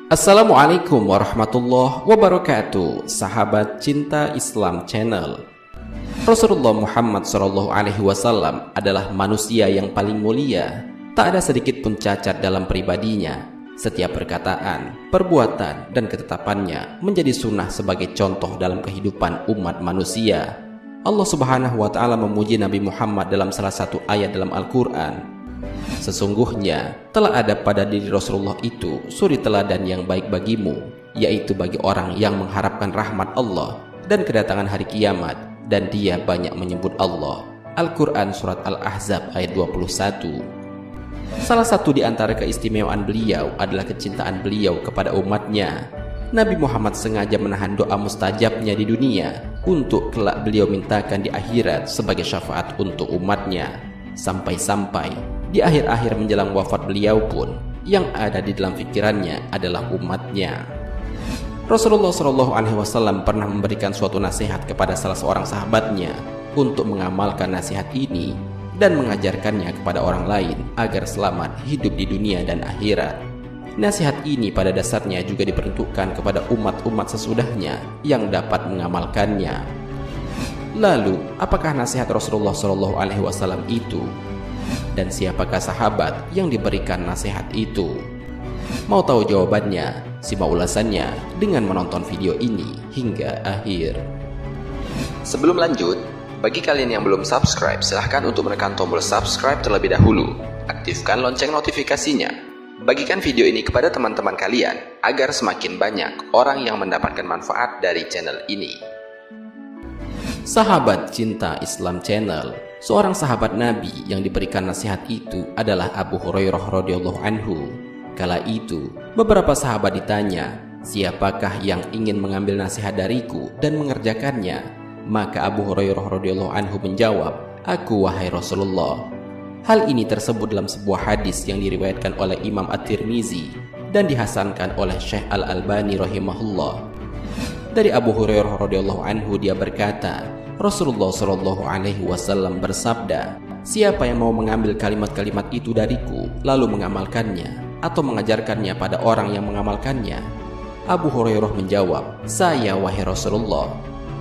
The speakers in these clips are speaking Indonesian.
Assalamualaikum warahmatullahi wabarakatuh, sahabat cinta Islam Channel. Rasulullah Muhammad SAW adalah manusia yang paling mulia. Tak ada sedikit pun cacat dalam pribadinya. Setiap perkataan, perbuatan, dan ketetapannya menjadi sunnah sebagai contoh dalam kehidupan umat manusia. Allah Subhanahu wa Ta'ala memuji Nabi Muhammad dalam salah satu ayat dalam Al-Quran. Sesungguhnya telah ada pada diri Rasulullah itu suri teladan yang baik bagimu, yaitu bagi orang yang mengharapkan rahmat Allah dan kedatangan hari kiamat, dan dia banyak menyebut Allah. Al-Quran Surat Al-Ahzab ayat 21. Salah satu di antara keistimewaan beliau adalah kecintaan beliau kepada umatnya. Nabi Muhammad sengaja menahan doa mustajabnya di dunia untuk kelak beliau mintakan di akhirat sebagai syafaat untuk umatnya. Sampai-sampai di akhir-akhir menjelang wafat beliau pun yang ada di dalam pikirannya adalah umatnya. Rasulullah SAW pernah memberikan suatu nasihat kepada salah seorang sahabatnya untuk mengamalkan nasihat ini dan mengajarkannya kepada orang lain agar selamat hidup di dunia dan akhirat. Nasihat ini pada dasarnya juga diperuntukkan kepada umat-umat sesudahnya yang dapat mengamalkannya. Lalu, apakah nasihat Rasulullah SAW itu? Dan siapakah sahabat yang diberikan nasihat itu? Mau tahu jawabannya? Simak ulasannya dengan menonton video ini hingga akhir. Sebelum lanjut, bagi kalian yang belum subscribe, silahkan untuk menekan tombol subscribe terlebih dahulu. Aktifkan lonceng notifikasinya. Bagikan video ini kepada teman-teman kalian agar semakin banyak orang yang mendapatkan manfaat dari channel ini. Sahabat cinta Islam Channel, seorang sahabat Nabi yang diberikan nasihat itu adalah Abu Hurairah radhiyallahu anhu. Kala itu, beberapa sahabat ditanya, "Siapakah yang ingin mengambil nasihat dariku dan mengerjakannya?" Maka Abu Hurairah radhiyallahu anhu menjawab, "Aku, wahai Rasulullah." Hal ini tersebut dalam sebuah hadis yang diriwayatkan oleh Imam At-Tirmizi dan dihasankan oleh Syekh Al-Albani rahimahullah. Dari Abu Hurairah radhiyallahu anhu dia berkata, Rasulullah SAW bersabda, "Siapa yang mau mengambil kalimat-kalimat itu dariku lalu mengamalkannya atau mengajarkannya pada orang yang mengamalkannya?" Abu Hurairah menjawab, "Saya, wahai Rasulullah."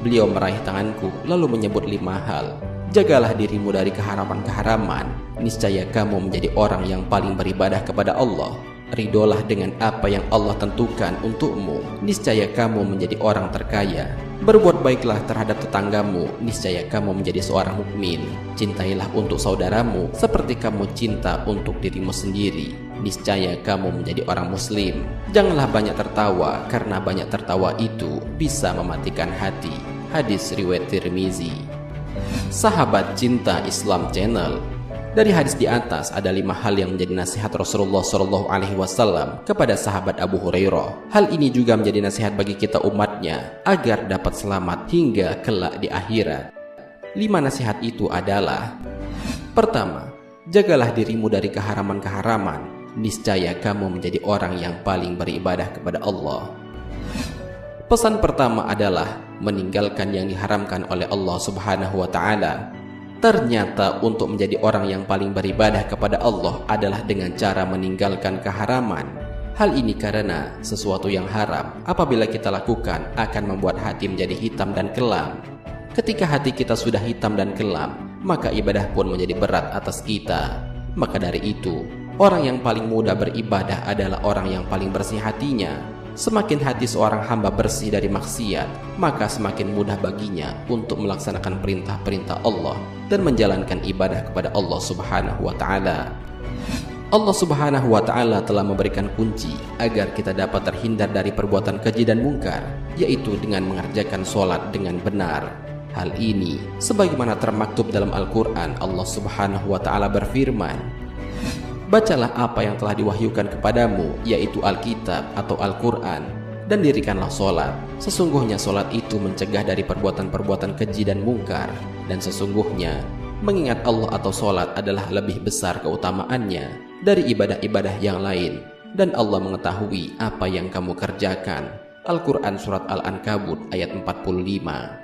Beliau meraih tanganku lalu menyebut 5 hal. "Jagalah dirimu dari keharaman-keharaman, niscaya kamu menjadi orang yang paling beribadah kepada Allah. Ridolah dengan apa yang Allah tentukan untukmu, niscaya kamu menjadi orang terkaya. Berbuat baiklah terhadap tetanggamu, niscaya kamu menjadi seorang mukmin. Cintailah untuk saudaramu seperti kamu cinta untuk dirimu sendiri, niscaya kamu menjadi orang muslim. Janganlah banyak tertawa, karena banyak tertawa itu bisa mematikan hati." Hadis riwayat Tirmizi. Sahabat cinta Islam Channel, dari hadis di atas ada 5 hal yang menjadi nasihat Rasulullah SAW kepada sahabat Abu Hurairah. Hal ini juga menjadi nasihat bagi kita umatnya agar dapat selamat hingga kelak di akhirat. 5 nasihat itu adalah: pertama, jagalah dirimu dari keharaman-keharaman, niscaya kamu menjadi orang yang paling beribadah kepada Allah. Pesan pertama adalah meninggalkan yang diharamkan oleh Allah Subhanahu wa Ta'ala. Ternyata untuk menjadi orang yang paling beribadah kepada Allah adalah dengan cara meninggalkan keharaman. Hal ini karena sesuatu yang haram apabila kita lakukan akan membuat hati menjadi hitam dan kelam. Ketika hati kita sudah hitam dan kelam, maka ibadah pun menjadi berat atas kita. Maka dari itu, orang yang paling mudah beribadah adalah orang yang paling bersih hatinya. Semakin hati seorang hamba bersih dari maksiat, maka semakin mudah baginya untuk melaksanakan perintah-perintah Allah dan menjalankan ibadah kepada Allah Subhanahu wa Ta'ala. Allah Subhanahu wa Ta'ala telah memberikan kunci agar kita dapat terhindar dari perbuatan keji dan mungkar, yaitu dengan mengerjakan sholat dengan benar. Hal ini sebagaimana termaktub dalam Al-Quran. Allah Subhanahu wa Ta'ala berfirman, "Bacalah apa yang telah diwahyukan kepadamu, yaitu Alkitab atau Al-Quran, dan dirikanlah sholat. Sesungguhnya sholat itu mencegah dari perbuatan-perbuatan keji dan mungkar, dan sesungguhnya mengingat Allah atau sholat adalah lebih besar keutamaannya dari ibadah-ibadah yang lain, dan Allah mengetahui apa yang kamu kerjakan." Al-Quran Surat Al-Ankabut ayat 45.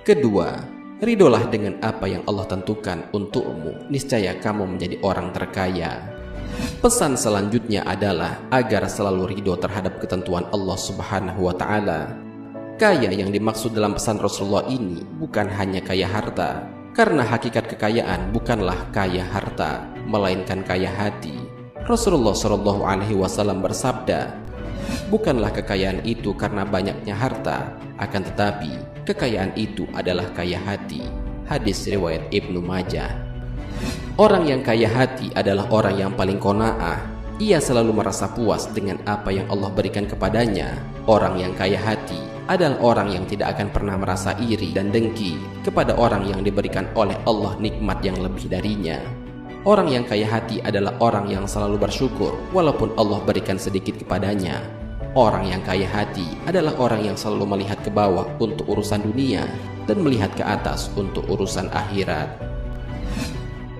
Kedua, ridolah dengan apa yang Allah tentukan untukmu, niscaya kamu menjadi orang terkaya. Pesan selanjutnya adalah agar selalu ridho terhadap ketentuan Allah Subhanahu wa Ta'ala. Kaya yang dimaksud dalam pesan Rasulullah ini bukan hanya kaya harta, karena hakikat kekayaan bukanlah kaya harta, melainkan kaya hati. Rasulullah Shallallahu Alaihi Wasallam bersabda, bukanlah kekayaan itu karena banyaknya harta, akan tetapi kekayaan itu adalah kaya hati. Hadis riwayat Ibnu Majah. Orang yang kaya hati adalah orang yang paling qanaah. Ia selalu merasa puas dengan apa yang Allah berikan kepadanya. Orang yang kaya hati adalah orang yang tidak akan pernah merasa iri dan dengki kepada orang yang diberikan oleh Allah nikmat yang lebih darinya. Orang yang kaya hati adalah orang yang selalu bersyukur walaupun Allah berikan sedikit kepadanya. Orang yang kaya hati adalah orang yang selalu melihat ke bawah untuk urusan dunia dan melihat ke atas untuk urusan akhirat.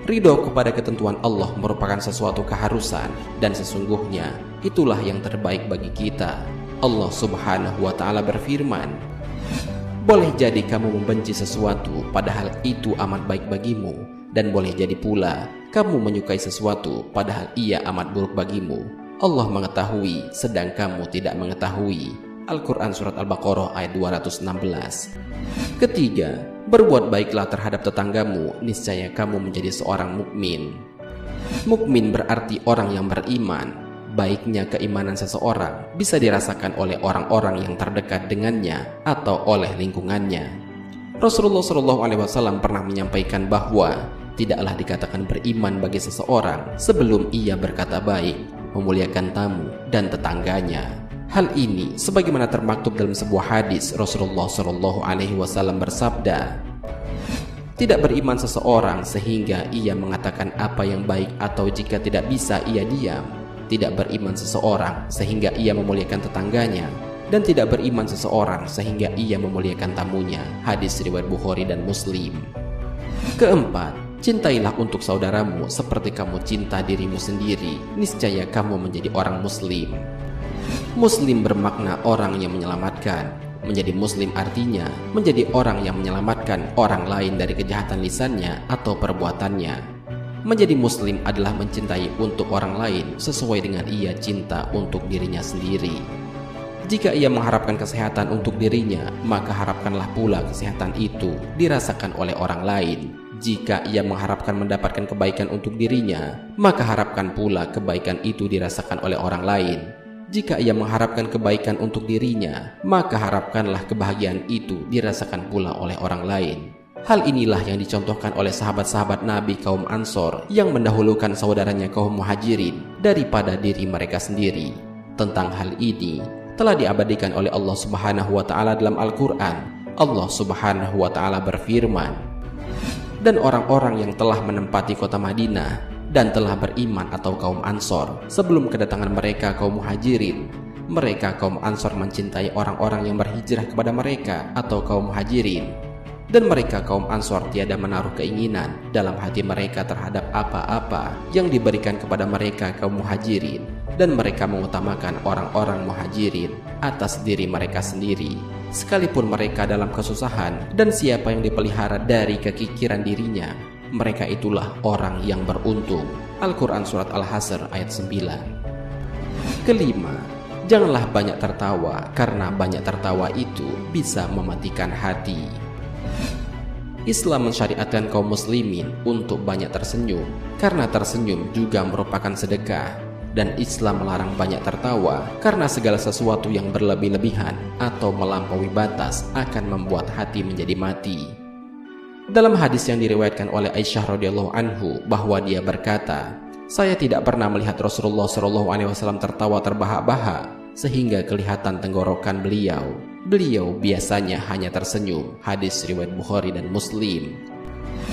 Ridho kepada ketentuan Allah merupakan sesuatu keharusan, dan sesungguhnya itulah yang terbaik bagi kita. Allah Subhanahu wa Ta'ala berfirman, boleh jadi kamu membenci sesuatu padahal itu amat baik bagimu, dan boleh jadi pula kamu menyukai sesuatu padahal ia amat buruk bagimu. Allah mengetahui sedang kamu tidak mengetahui. Al-Quran Surat Al-Baqarah ayat 216. Ketiga, berbuat baiklah terhadap tetanggamu, niscaya kamu menjadi seorang mukmin. Mukmin berarti orang yang beriman. Baiknya keimanan seseorang bisa dirasakan oleh orang-orang yang terdekat dengannya atau oleh lingkungannya. Rasulullah SAW pernah menyampaikan bahwa tidaklah dikatakan beriman bagi seseorang sebelum ia berkata baik, memuliakan tamu dan tetangganya. Hal ini sebagaimana termaktub dalam sebuah hadis. Rasulullah SAW bersabda, tidak beriman seseorang sehingga ia mengatakan apa yang baik, atau jika tidak bisa ia diam. Tidak beriman seseorang sehingga ia memuliakan tetangganya, dan tidak beriman seseorang sehingga ia memuliakan tamunya. Hadis riwayat Bukhari dan Muslim. Keempat, cintailah untuk saudaramu seperti kamu cinta dirimu sendiri, niscaya kamu menjadi orang muslim. Muslim bermakna orang yang menyelamatkan. Menjadi muslim artinya menjadi orang yang menyelamatkan orang lain dari kejahatan lisannya atau perbuatannya. Menjadi muslim adalah mencintai untuk orang lain sesuai dengan ia cinta untuk dirinya sendiri. Jika ia mengharapkan kesehatan untuk dirinya, maka harapkanlah pula kesehatan itu dirasakan oleh orang lain. Jika ia mengharapkan mendapatkan kebaikan untuk dirinya, maka harapkan pula kebaikan itu dirasakan oleh orang lain. Jika ia mengharapkan kebaikan untuk dirinya, maka harapkanlah kebahagiaan itu dirasakan pula oleh orang lain. Hal inilah yang dicontohkan oleh sahabat-sahabat Nabi kaum Ansor yang mendahulukan saudaranya kaum Muhajirin daripada diri mereka sendiri. Tentang hal ini telah diabadikan oleh Allah Subhanahu wa Ta'ala dalam Al-Quran. Allah Subhanahu wa Ta'ala berfirman, dan orang-orang yang telah menempati kota Madinah dan telah beriman atau kaum Ansor sebelum kedatangan mereka kaum Muhajirin, mereka kaum Ansor mencintai orang-orang yang berhijrah kepada mereka atau kaum Muhajirin, dan mereka kaum Ansor tiada menaruh keinginan dalam hati mereka terhadap apa-apa yang diberikan kepada mereka kaum Muhajirin, dan mereka mengutamakan orang-orang Muhajirin atas diri mereka sendiri, sekalipun mereka dalam kesusahan. Dan siapa yang dipelihara dari kekikiran dirinya, mereka itulah orang yang beruntung. Al-Quran Surat Al-Hasr ayat 9. Kelima, janganlah banyak tertawa, karena banyak tertawa itu bisa mematikan hati. Islam mensyariatkan kaum muslimin untuk banyak tersenyum, karena tersenyum juga merupakan sedekah. Dan Islam melarang banyak tertawa, karena segala sesuatu yang berlebih-lebihan atau melampaui batas akan membuat hati menjadi mati. Dalam hadis yang diriwayatkan oleh Aisyah radhiyallahu anhu bahwa dia berkata, saya tidak pernah melihat Rasulullah SAW tertawa terbahak-bahak sehingga kelihatan tenggorokan beliau. Beliau biasanya hanya tersenyum. Hadis riwayat Bukhari dan Muslim.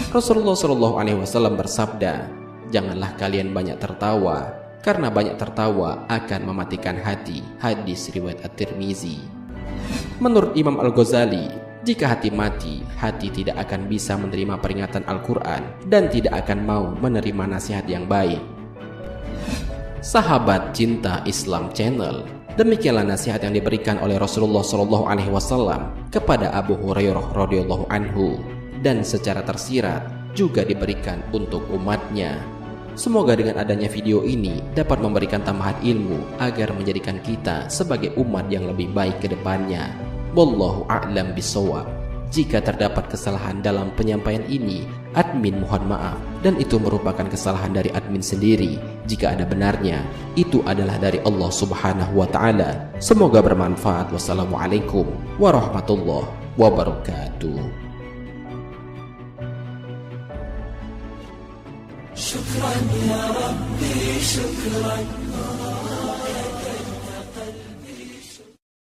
Rasulullah SAW bersabda, janganlah kalian banyak tertawa, karena banyak tertawa akan mematikan hati. Hadis riwayat At-Tirmizi. Menurut Imam Al-Ghazali, jika hati mati, hati tidak akan bisa menerima peringatan Al-Quran dan tidak akan mau menerima nasihat yang baik. Sahabat Cinta Islam Channel, demikianlah nasihat yang diberikan oleh Rasulullah SAW kepada Abu Hurairah radhiyallahu anhu, dan secara tersirat juga diberikan untuk umatnya. Semoga dengan adanya video ini dapat memberikan tambahan ilmu agar menjadikan kita sebagai umat yang lebih baik ke depannya. Wallahu a'lam bishawab. Jika terdapat kesalahan dalam penyampaian ini, admin mohon maaf, dan itu merupakan kesalahan dari admin sendiri. Jika ada benarnya, itu adalah dari Allah Subhanahu wa Ta'ala. Semoga bermanfaat. Wassalamualaikum warahmatullahi wabarakatuh. شكرا يا ربي شكرا